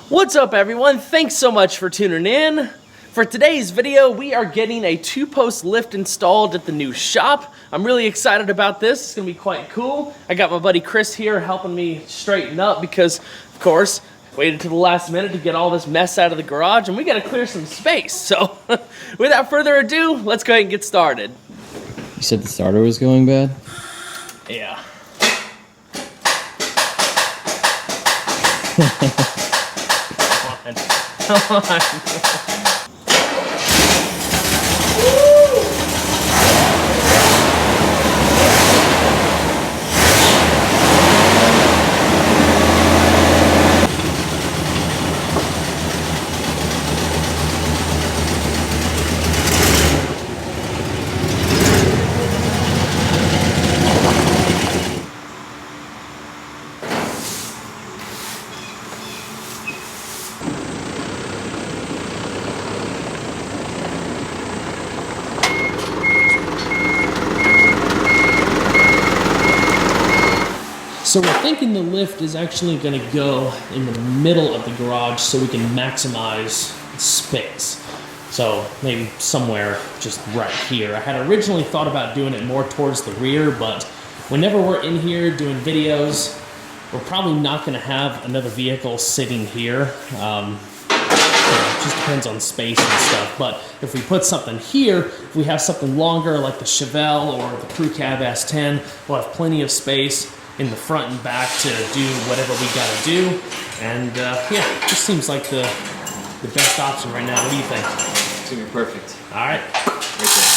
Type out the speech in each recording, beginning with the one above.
What's up, everyone? Thanks so much for tuning in. For today's video, we are getting a 2-post lift installed at the new shop. I'm really excited about this. It's gonna be quite cool. I got my buddy Chris here helping me straighten up because, of course, waited to the last minute to get all this mess out of the garage and we gotta clear some space. So without further ado, let's go ahead and get started. You said the starter was going bad? Yeah. Come on. So we're thinking the lift is actually going to go in the middle of the garage so we can maximize space. So maybe somewhere just right here. I had originally thought about doing it more towards the rear, but whenever we're in here doing videos, we're probably not going to have another vehicle sitting here. It just depends on space and stuff. But if we put something here, if we have something longer like the Chevelle or the Crew Cab S10, we'll have plenty of space in the front and back to do whatever we gotta do. And yeah, it just seems like the best option right now. What do you think? It's gonna be perfect. All right. Right there.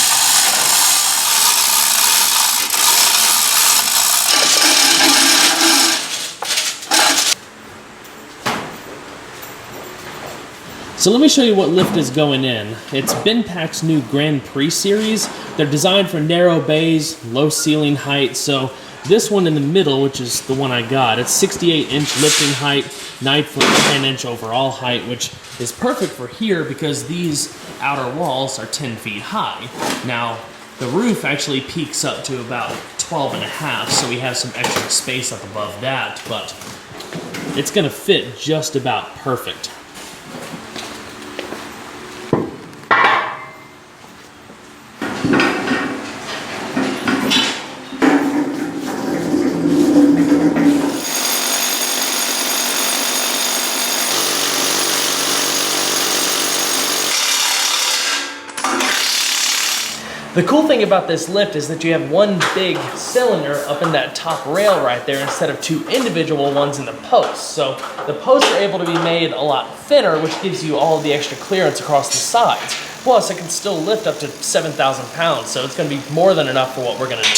So let me show you what lift is going in. It's Benpac's new Grand Prix series. They're designed for narrow bays, low ceiling height. So this one in the middle, which is the one I got, it's 68-inch lifting height, 9 foot 10-inch overall height, which is perfect for here because these outer walls are 10 feet high. Now, the roof actually peaks up to about 12 and a half, so we have some extra space up above that, but it's gonna fit just about perfect. The cool thing about this lift is that you have one big cylinder up in that top rail right there instead of two individual ones in the posts. So the posts are able to be made a lot thinner, which gives you all of the extra clearance across the sides. Plus, it can still lift up to 7,000 pounds, so it's going to be more than enough for what we're going to need.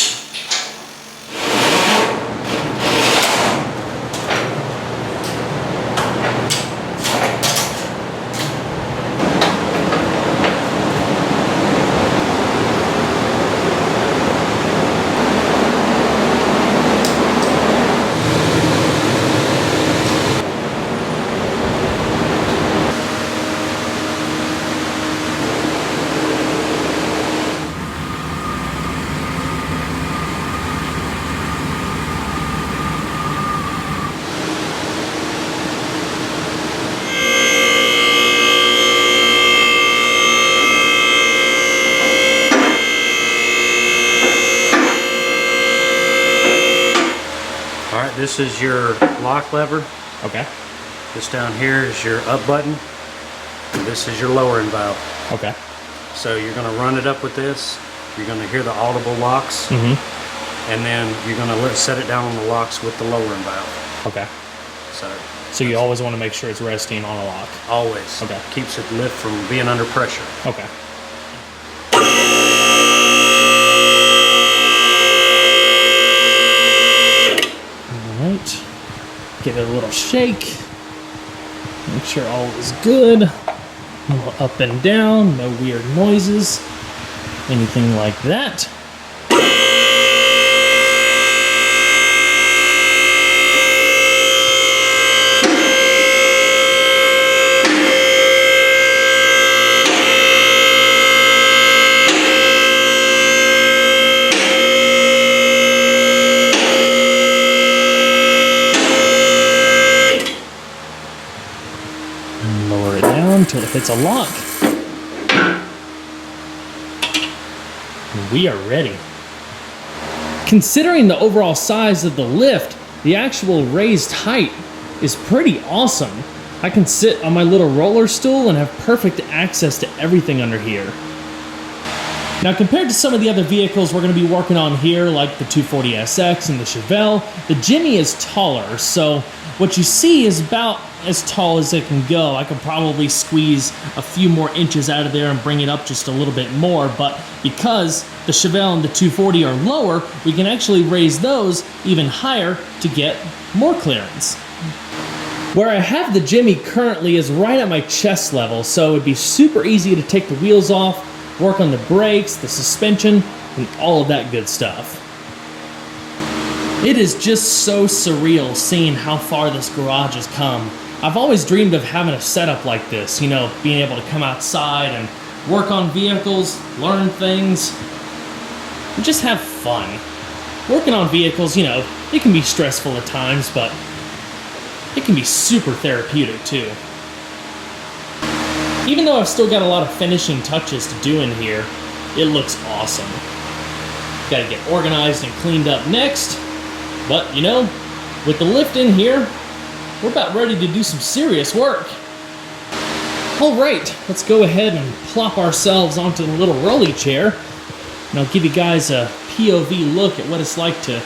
This is your lock lever. Okay. This down here is your up button. And this is your lowering valve. Okay. So you're going to run it up with this. You're going to hear the audible locks. And then you're going to set it down on the locks with the lowering valve. Okay. So you always want to make sure it's resting on a lock. Always. Okay. Keeps it lift from being under pressure. Okay. Alright, give it a little shake, make sure all is good, a little up and down, no weird noises, anything like that. Lower it down until it hits a lock. And we are ready. Considering the overall size of the lift, the actual raised height is pretty awesome. I can sit on my little roller stool and have perfect access to everything under here. Now, compared to some of the other vehicles we're going to be working on here, like the 240SX and the Chevelle, the Jimmy is taller, so what you see is about as tall as it can go. I could probably squeeze a few more inches out of there and bring it up just a little bit more, but because the Chevelle and the 240 are lower, we can actually raise those even higher to get more clearance. Where I have the Jimmy currently is right at my chest level, so it'd be super easy to take the wheels off, work on the brakes, the suspension, and all of that good stuff. It is just so surreal seeing how far this garage has come. I've always dreamed of having a setup like this, you know, being able to come outside and work on vehicles, learn things, and just have fun. Working on vehicles, you know, it can be stressful at times, but it can be super therapeutic too. Even though I've still got a lot of finishing touches to do in here, it looks awesome. Gotta get organized and cleaned up next, but you know, with the lift in here, we're about ready to do some serious work. All right, let's go ahead and plop ourselves onto the little rolly chair, and I'll give you guys a POV look at what it's like to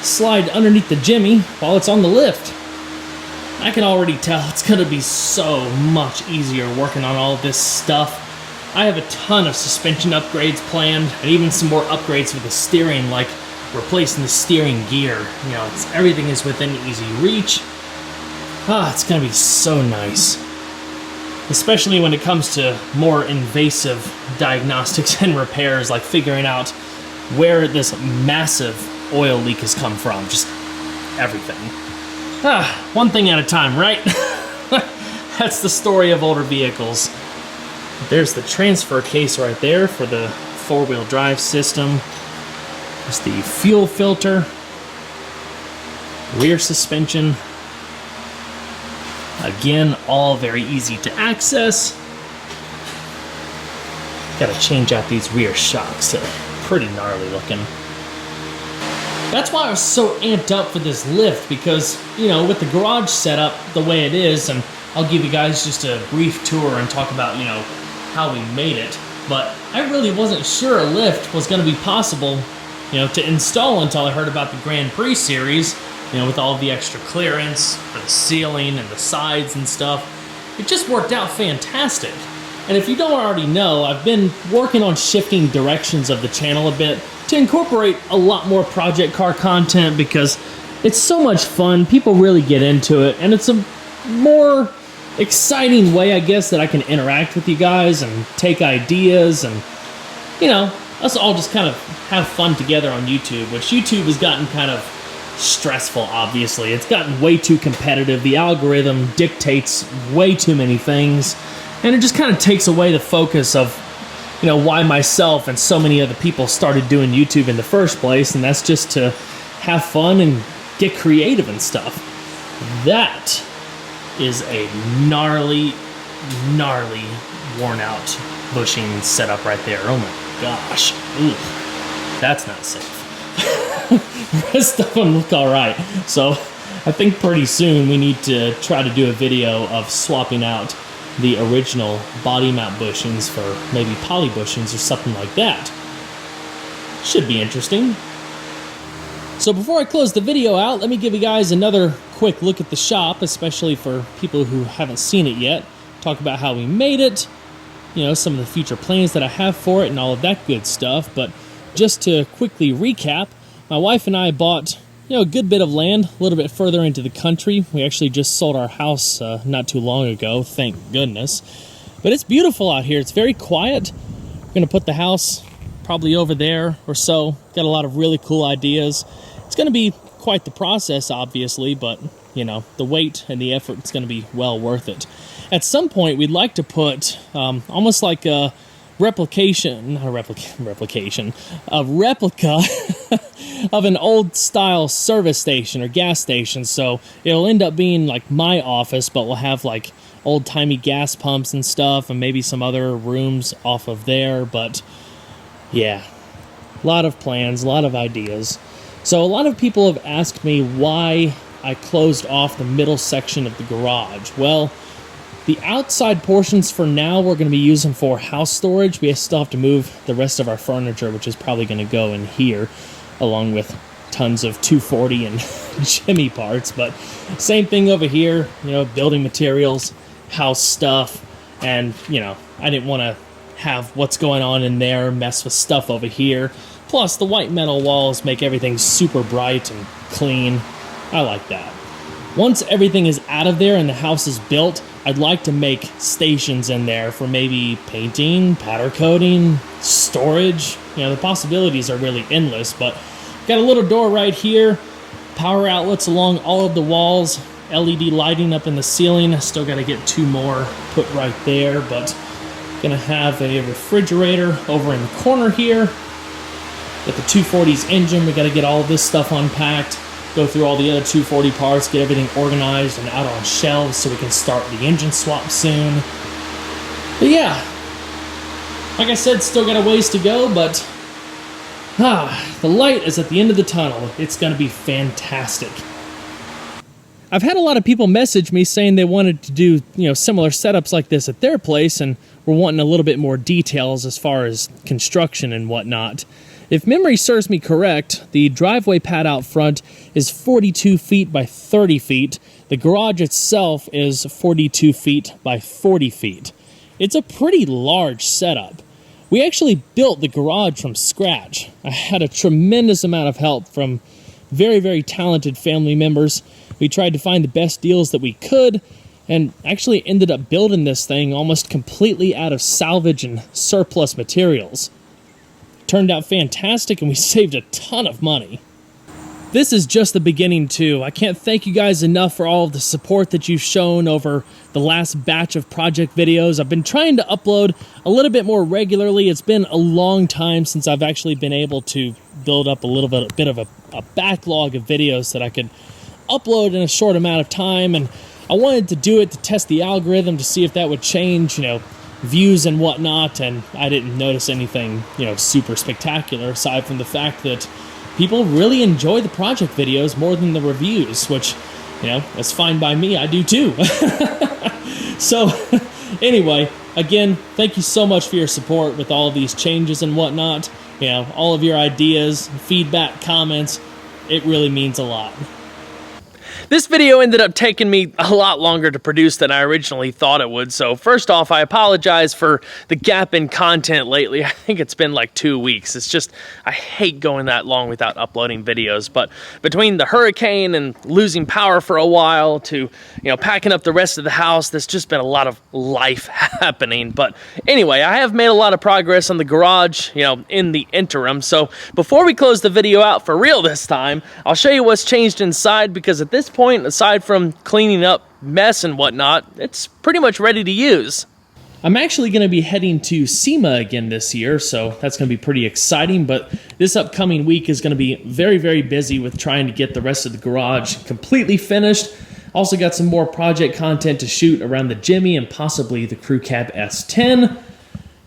slide underneath the Jimmy while it's on the lift. I can already tell it's going to be so much easier working on all this stuff. I have a ton of suspension upgrades planned, and even some more upgrades with the steering, like replacing the steering gear. You know, everything is within easy reach. It's going to be so nice. Especially when it comes to more invasive diagnostics and repairs, like figuring out where this massive oil leak has come from. Just everything. One thing at a time, right? That's the story of older vehicles. There's the transfer case right there for the four-wheel drive system. There's the fuel filter, rear suspension. Again, all very easy to access. Gotta change out these rear shocks. They're pretty gnarly looking. That's why I was so amped up for this lift, because, you know, with the garage set up the way it is, and I'll give you guys just a brief tour and talk about, you know, how we made it, but I really wasn't sure a lift was going to be possible, you know, to install until I heard about the Grand Prix series, you know, with all the extra clearance for the ceiling and the sides and stuff. It just worked out fantastic. And if you don't already know, I've been working on shifting directions of the channel a bit to incorporate a lot more project car content, because it's so much fun. People really get into it, and it's a more exciting way, I guess, that I can interact with you guys and take ideas, and, you know, us all just kind of have fun together on YouTube, which YouTube has gotten kind of stressful, obviously. It's gotten way too competitive. The algorithm dictates way too many things, and it just kind of takes away the focus of, you know, why myself and so many other people started doing YouTube in the first place, and that's just to have fun and get creative and stuff. That is a gnarly, worn out bushing setup right there. Oh my gosh. Ooh, that's not safe. The rest of them look all right. So I think pretty soon we need to try to do a video of swapping out the original body mount bushings for maybe poly bushings or something like that. Should be interesting. So before I close the video out, let me give you guys another quick look at the shop, especially for people who haven't seen it yet. Talk about how we made it, you know, some of the future plans that I have for it and all of that good stuff. But just to quickly recap, my wife and I bought, you know, a good bit of land a little bit further into the country. We actually just sold our house not too long ago, thank goodness. But it's beautiful out here. It's very quiet. We're going to put the house probably over there or so. Got a lot of really cool ideas. It's going to be quite the process, obviously, but, you know, the wait and the effort is going to be well worth it. At some point, we'd like to put a replica of an old style service station or gas station. So it'll end up being like my office, but we'll have like old timey gas pumps and stuff and maybe some other rooms off of there. But yeah, a lot of plans, a lot of ideas. So a lot of people have asked me why I closed off the middle section of the garage. Well, the outside portions for now we're going to be using for house storage. We still have to move the rest of our furniture, which is probably going to go in here, along with tons of 240 and Jimmy parts. But same thing over here, you know, building materials, house stuff, and, you know, I didn't want to have what's going on in there mess with stuff over here. Plus, the white metal walls make everything super bright and clean. I like that. Once everything is out of there and the house is built, I'd like to make stations in there for maybe painting, powder coating, storage. You know, the possibilities are really endless, but got a little door right here, power outlets along all of the walls, LED lighting up in the ceiling. Still got to get 2 more put right there, but gonna have a refrigerator over in the corner here. Got the 240's engine. We got to get all this stuff unpacked, go through all the other 240 parts, get everything organized and out on shelves so we can start the engine swap soon. But yeah, like I said, still got a ways to go, but the light is at the end of the tunnel. It's going to be fantastic. I've had a lot of people message me saying they wanted to do, you know, similar setups like this at their place and were wanting a little bit more details as far as construction and whatnot. If memory serves me correct, the driveway pad out front is 42 feet by 30 feet. The garage itself is 42 feet by 40 feet. It's a pretty large setup. We actually built the garage from scratch. I had a tremendous amount of help from very, very talented family members. We tried to find the best deals that we could and actually ended up building this thing almost completely out of salvage and surplus materials. Turned out fantastic, and we saved a ton of money. This is just the beginning, too. I can't thank you guys enough for all of the support that you've shown over the last batch of project videos. I've been trying to upload a little bit more regularly. It's been a long time since I've actually been able to build up a bit of a backlog of videos that I could upload in a short amount of time, and I wanted to do it to test the algorithm to see if that would change, you know, views and whatnot, and I didn't notice anything, you know, super spectacular aside from the fact that people really enjoy the project videos more than the reviews, which, you know, that's fine by me. I do too. So anyway, again, thank you so much for your support with all of these changes and whatnot. You know, all of your ideas, feedback, comments, it really means a lot. This video ended up taking me a lot longer to produce than I originally thought it would, so first off, I apologize for the gap in content lately. I think it's been like 2 weeks. It's just, I hate going that long without uploading videos, but between the hurricane and losing power for a while to, you know, packing up the rest of the house, there's just been a lot of life happening. But anyway, I have made a lot of progress on the garage, you know, in the interim, so before we close the video out for real this time, I'll show you what's changed inside, because at this point, aside from cleaning up mess and whatnot, it's pretty much ready to use. I'm actually going to be heading to SEMA again this year, so that's going to be pretty exciting, but this upcoming week is going to be very, very busy with trying to get the rest of the garage completely finished. Also got some more project content to shoot around the Jimmy and possibly the Crew Cab S10.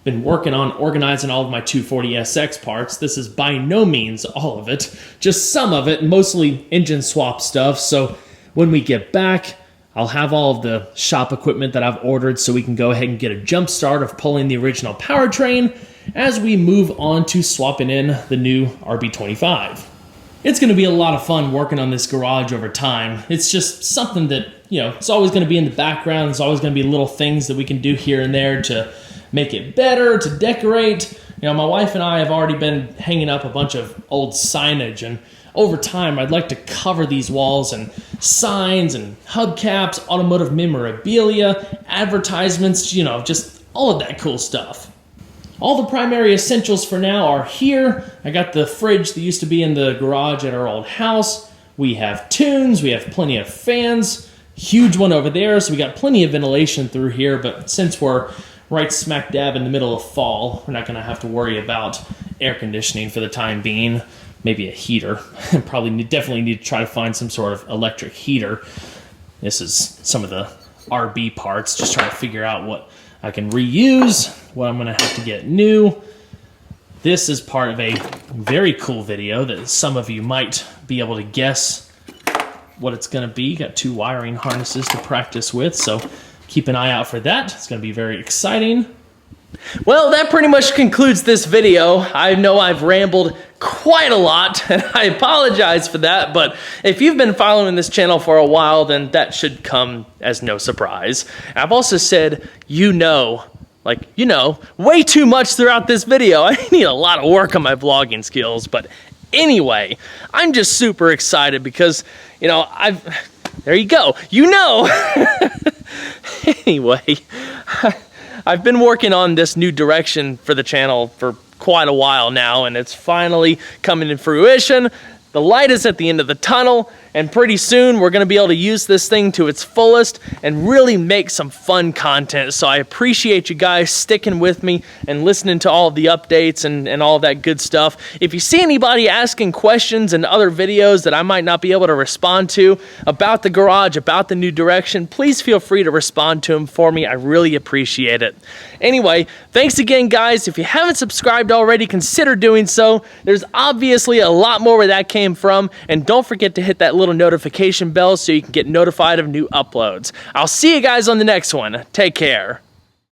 Been working on organizing all of my 240SX parts. This is by no means all of it, just some of it, mostly engine swap stuff. So when we get back, I'll have all of the shop equipment that I've ordered so we can go ahead and get a jump start of pulling the original powertrain as we move on to swapping in the new RB25. It's going to be a lot of fun working on this garage over time. It's just something that, you know, it's always going to be in the background. There's always going to be little things that we can do here and there to make it better, to decorate. You know, my wife and I have already been hanging up a bunch of old signage, and over time I'd like to cover these walls and signs and hubcaps, automotive memorabilia, advertisements, you know, just all of that cool stuff. All the primary essentials for now are here. I got the fridge that used to be in the garage at our old house. We have tunes, we have plenty of fans, huge one over there, so we got plenty of ventilation through here, but since we're right smack dab in the middle of fall, we're not going to have to worry about air conditioning for the time being. maybe a heater. Definitely need to try to find some sort of electric heater. This is some of the RB parts, just trying to figure out what I can reuse, what I'm gonna have to get new. This is part of a very cool video that some of you might be able to guess what it's gonna be. Got 2 wiring harnesses to practice with, so keep an eye out for that. It's gonna be very exciting. Well, that pretty much concludes this video. I know I've rambled quite a lot, and I apologize for that, but if you've been following this channel for a while, then that should come as no surprise. I've also said, way too much throughout this video. I need a lot of work on my vlogging skills, but anyway, I'm just super excited because, there you go. Anyway, I've been working on this new direction for the channel for quite a while now, and it's finally coming to fruition. The light is at the end of the tunnel, and pretty soon we're going to be able to use this thing to its fullest and really make some fun content. So I appreciate you guys sticking with me and listening to all of the updates and all of that good stuff. If you see anybody asking questions in other videos that I might not be able to respond to about the garage, about the new direction, please feel free to respond to them for me. I really appreciate it. Anyway, thanks again, guys. If you haven't subscribed already, consider doing so. There's obviously a lot more where that came from, and don't forget to hit that little notification bell so you can get notified of new uploads. I'll see you guys on the next one. Take care.